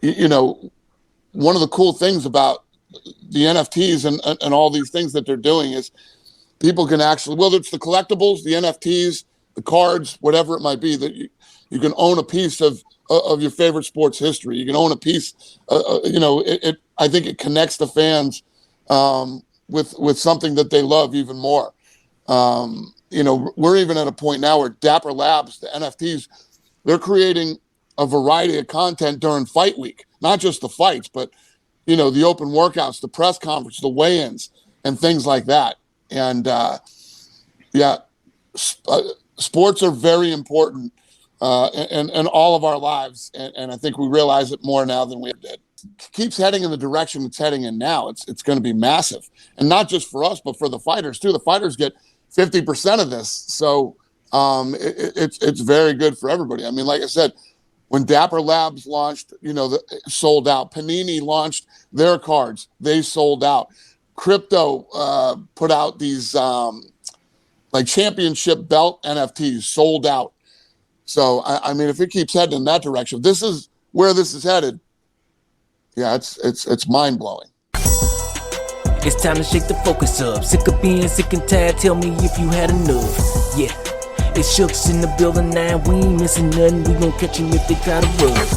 you know, one of the cool things about the NFTs and all these things that they're doing is people can actually, whether it's the collectibles, the NFTs, the cards, whatever it might be, that you can own a piece of your favorite sports history. You can own a piece. I think it connects the fans with something that they love even more. We're even at a point now where Dapper Labs, the NFTs, they're creating a variety of content during fight week, not just the fights, but the open workouts, the press conference, the weigh-ins, and things like that. And yeah, sports are very important in all of our lives, and I think we realize it more now than we did. Keeps heading in the direction it's heading in now. It's going to be massive, and not just for us, but for the fighters too. The fighters get 50% of this, so it's very good for everybody. I mean, like I said, when Dapper Labs launched, sold out. Panini launched their cards; they sold out. Crypto put out these like championship belt NFTs, sold out. So I mean, if it keeps heading in that direction, this is where this is headed. Yeah, it's mind blowing. It's time to shake the focus up. Sick of being sick and tired. Tell me if you had enough. Yeah, it's Shooks in the building now. We ain't missing nothing. We gon' catch him if they try to run.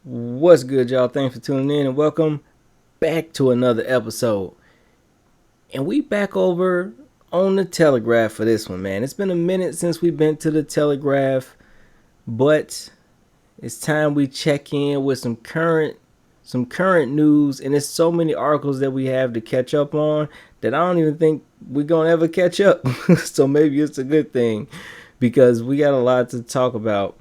What's good, y'all? Thanks for tuning in and welcome back to another episode. And we back over on the Telegraph for this one, man. It's been a minute since we've been to the Telegraph, but it's time we check in with some current news, and there's so many articles that we have to catch up on that I don't even think we're gonna ever catch up. So maybe it's a good thing because we got a lot to talk about.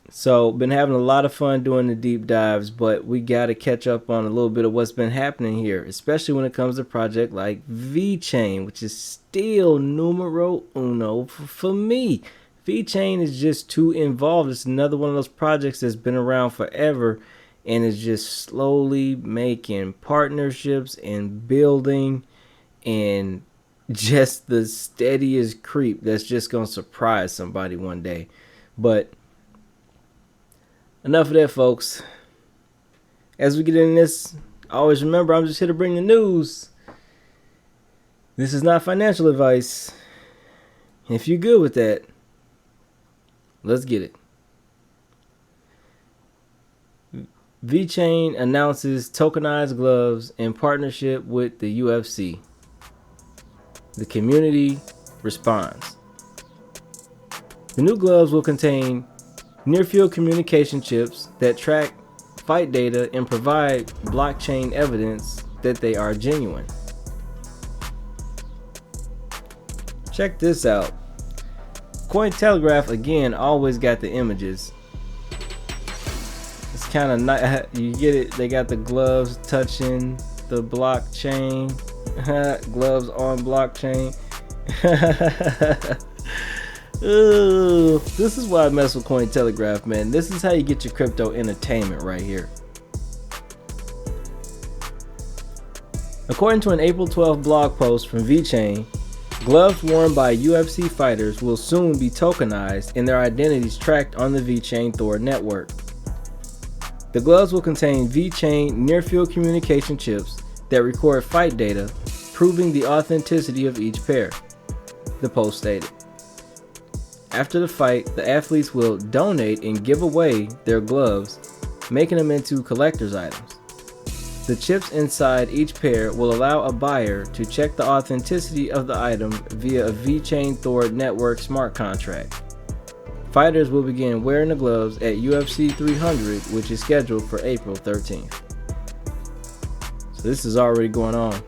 So been having a lot of fun doing the deep dives, but we got to catch up on a little bit of what's been happening here, especially when it comes to a project like Vechain, which is still numero uno for me. Vechain is just too involved. It's another one of those projects that's been around forever and is just slowly making partnerships and building and just the steadiest creep that's just going to surprise somebody one day. But enough of that, folks. As we get into this, always remember I'm just here to bring the news. This is not financial advice. If you're good with that, let's get it. Vechain announces tokenized gloves in partnership with the UFC. The community responds. The new gloves will contain near-field communication chips that track fight data and provide blockchain evidence that they are genuine. Check this out. Cointelegraph again always got the images. It's kind of nice. You get it. They got the gloves touching the blockchain. Gloves on blockchain. Ooh, this is why I mess with Cointelegraph, man. This is how you get your crypto entertainment right here. According to an April 12th blog post from Vechain, gloves worn by UFC fighters will soon be tokenized and their identities tracked on the Vechain Thor network. The gloves will contain Vechain near-field communication chips that record fight data, proving the authenticity of each pair, the post stated. After the fight, the athletes will donate and give away their gloves, making them into collector's items. The chips inside each pair will allow a buyer to check the authenticity of the item via a Vechain Thor network smart contract. Fighters will begin wearing the gloves at UFC 300, which is scheduled for April 13th. So this is already going on.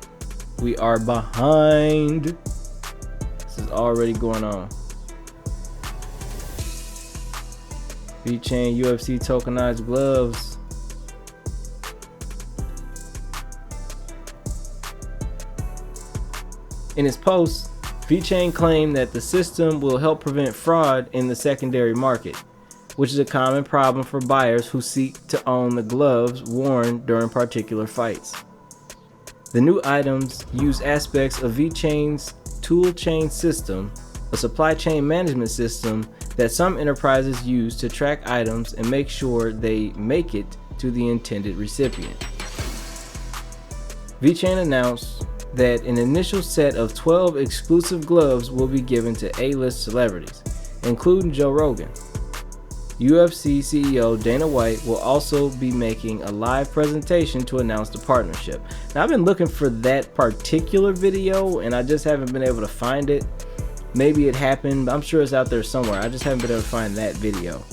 We are behind. This is already going on. Vechain UFC tokenized gloves. In his post, Vechain claimed that the system will help prevent fraud in the secondary market, which is a common problem for buyers who seek to own the gloves worn during particular fights. The new items use aspects of Vechain's toolchain system, a supply chain management system that some enterprises use to track items and make sure they make it to the intended recipient. Vechain announced that an initial set of 12 exclusive gloves will be given to A-list celebrities, including Joe Rogan. UFC CEO Dana White will also be making a live presentation to announce the partnership. Now, I've been looking for that particular video and I just haven't been able to find it. Maybe it happened, but I'm sure it's out there somewhere. I just haven't been able to find that video.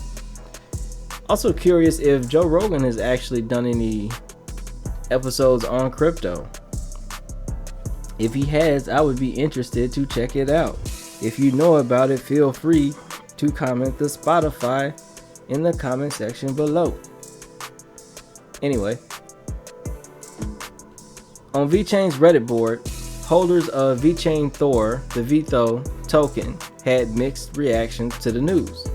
Also curious if Joe Rogan has actually done any episodes on crypto. If he has, I would be interested to check it out. If you know about it, feel free to comment the Spotify in the comment section below. Anyway, on Vechain's Reddit board, holders of Vechain Thor, the VTHO token, had mixed reactions to the news.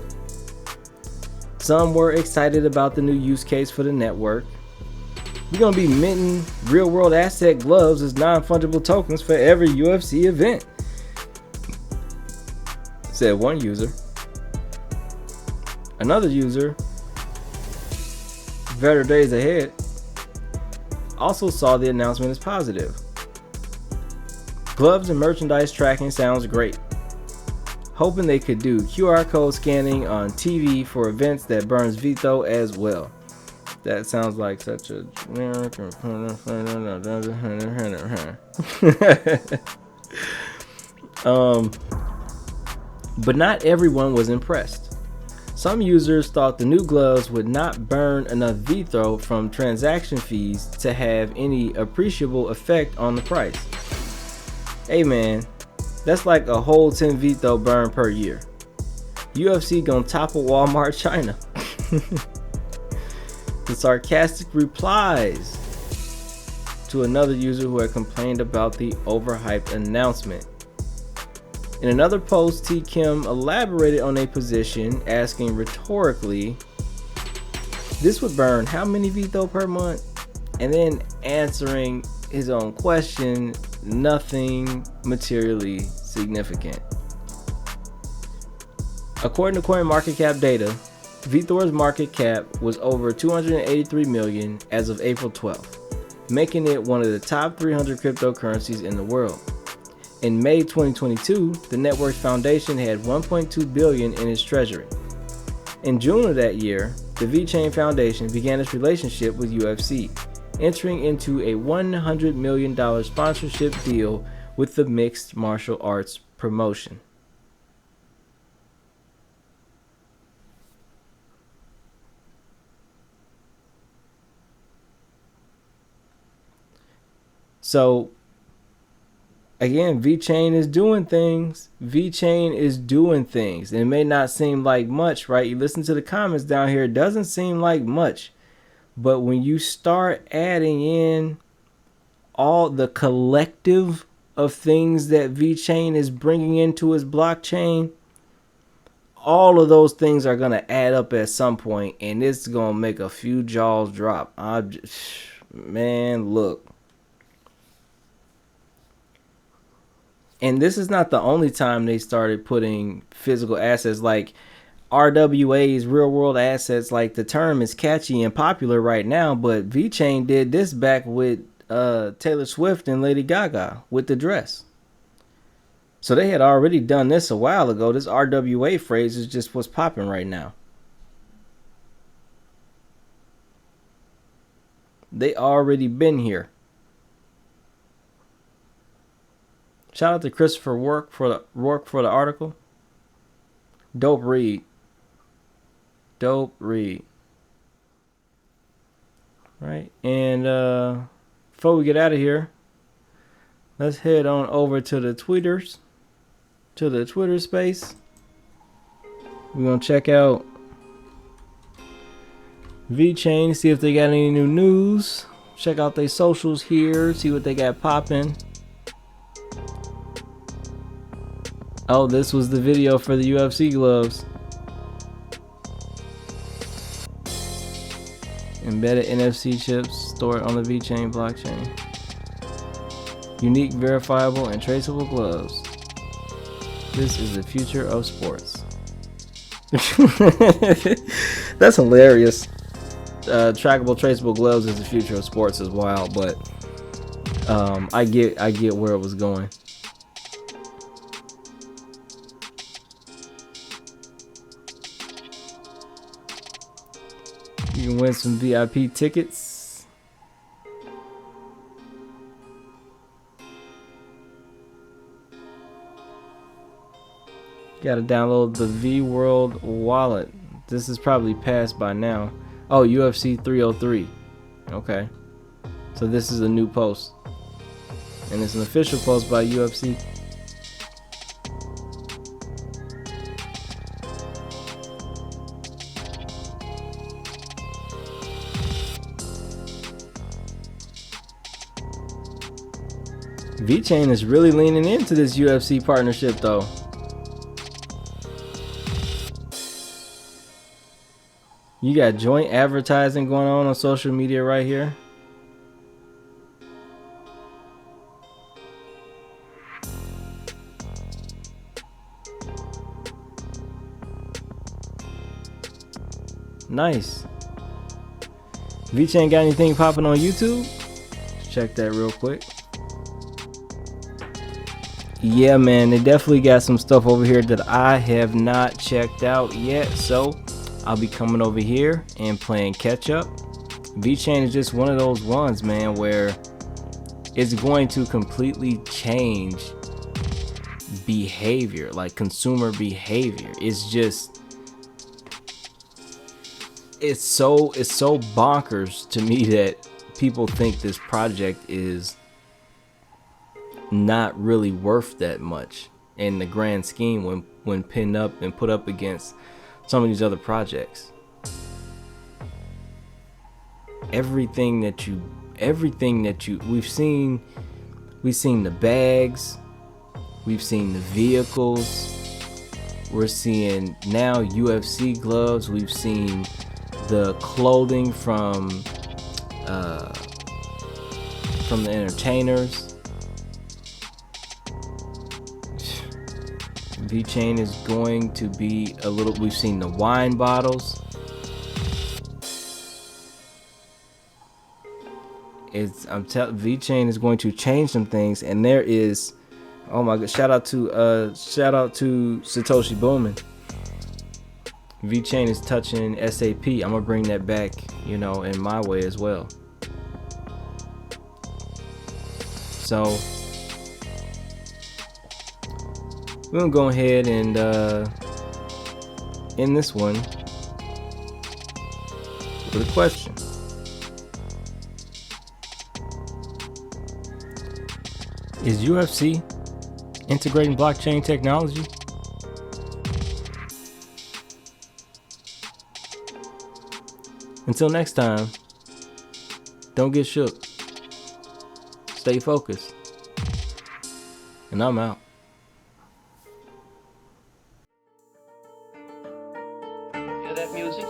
Some were excited about the new use case for the network. We're going to be minting real world asset gloves as non-fungible tokens for every UFC event, said one user. Another user, better days ahead, also saw the announcement as positive. Gloves and merchandise tracking sounds great. Hoping they could do QR code scanning on TV for events that burns VTHO as well. That sounds like such a but not everyone was impressed. Some users thought the new gloves would not burn enough VTHO from transaction fees to have any appreciable effect on the price. Hey man, that's like a whole 10 VTHO burn per year. UFC gonna topple Walmart China. The sarcastic replies to another user who had complained about the overhyped announcement. In another post, T. Kim elaborated on a position, asking rhetorically, this would burn how many VTHO per month? And then answering his own question, nothing materially significant. According to CoinMarketCap data, VTHOR's market cap was over 283 million as of April 12th, making it one of the top 300 cryptocurrencies in the world. In May 2022, the network's foundation had 1.2 billion in its treasury. In June of that year, the Vechain Foundation began its relationship with UFC, entering into a $100 million sponsorship deal with the mixed martial arts promotion. So again, Vechain is doing things. Vechain is doing things. It may not seem like much, right? You listen to the comments down here, it doesn't seem like much. But when you start adding in all the collective of things that Vechain is bringing into his blockchain, all of those things are going to add up at some point, and it's going to make a few jaws drop. Man, look. And this is not the only time they started putting physical assets like RWAs, real world assets. Like, the term is catchy and popular right now, but Vechain did this back with Taylor Swift and Lady Gaga with the dress. So they had already done this a while ago. This RWA phrase is just what's popping right now. They already been here. Shout out to Christopher Rourke for the article. Dope read. Dope read. Right. And before we get out of here, let's head on over to the tweeters. To the Twitter space. We're going to check out Vechain, see if they got any new news. Check out their socials here, see what they got popping. Oh, this was the video for the UFC gloves. Embedded NFC chips stored on the Vechain blockchain. Unique, verifiable, and traceable gloves. This is the future of sports. That's hilarious. Trackable, traceable gloves is the future of sports as well, but I get where it was going. You can win some VIP tickets. Got to download the V World wallet. This is probably passed by now. Oh, UFC 303. Okay. So this is a new post. And it's an official post by UFC. Vechain is really leaning into this UFC partnership though. You got joint advertising going on social media right here. Nice. Vechain got anything popping on YouTube? Let's check that real quick. Yeah, man, they definitely got some stuff over here that I have not checked out yet, so I'll be coming over here and playing catch up. Vechain is just one of those ones, man, where it's going to completely change behavior, like consumer behavior. It's just, it's so bonkers to me that people think this project is not really worth that much in the grand scheme when pinned up and put up against some of these other projects. Everything that you we've seen the bags, we've seen the vehicles, we're seeing now UFC gloves, we've seen the clothing from the entertainers. Vechain is going to be a little. We've seen the wine bottles. Vechain is going to change some things, and there is, oh my god! Shout out to Satoshi Bowman. Vechain is touching SAP. I'm gonna bring that back, in my way as well. So we're gonna go ahead and end this one with a question. Is UFC integrating blockchain technology? Until next time, don't get shook. Stay focused. And I'm out. Hear that music?